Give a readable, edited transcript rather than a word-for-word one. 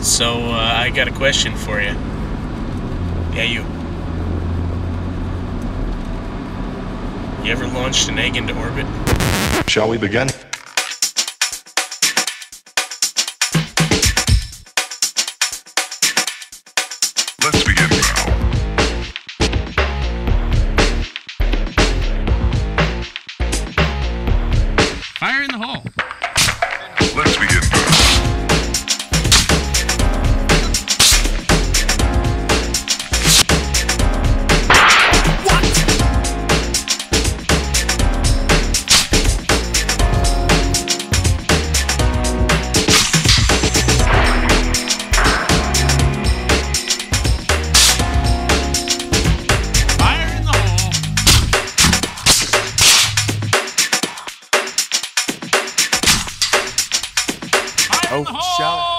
So, I got a question for you. Yeah, you. You ever launched an egg into orbit? Shall we begin? Let's begin now. Fire in the hole. Let's begin now. Oh, shall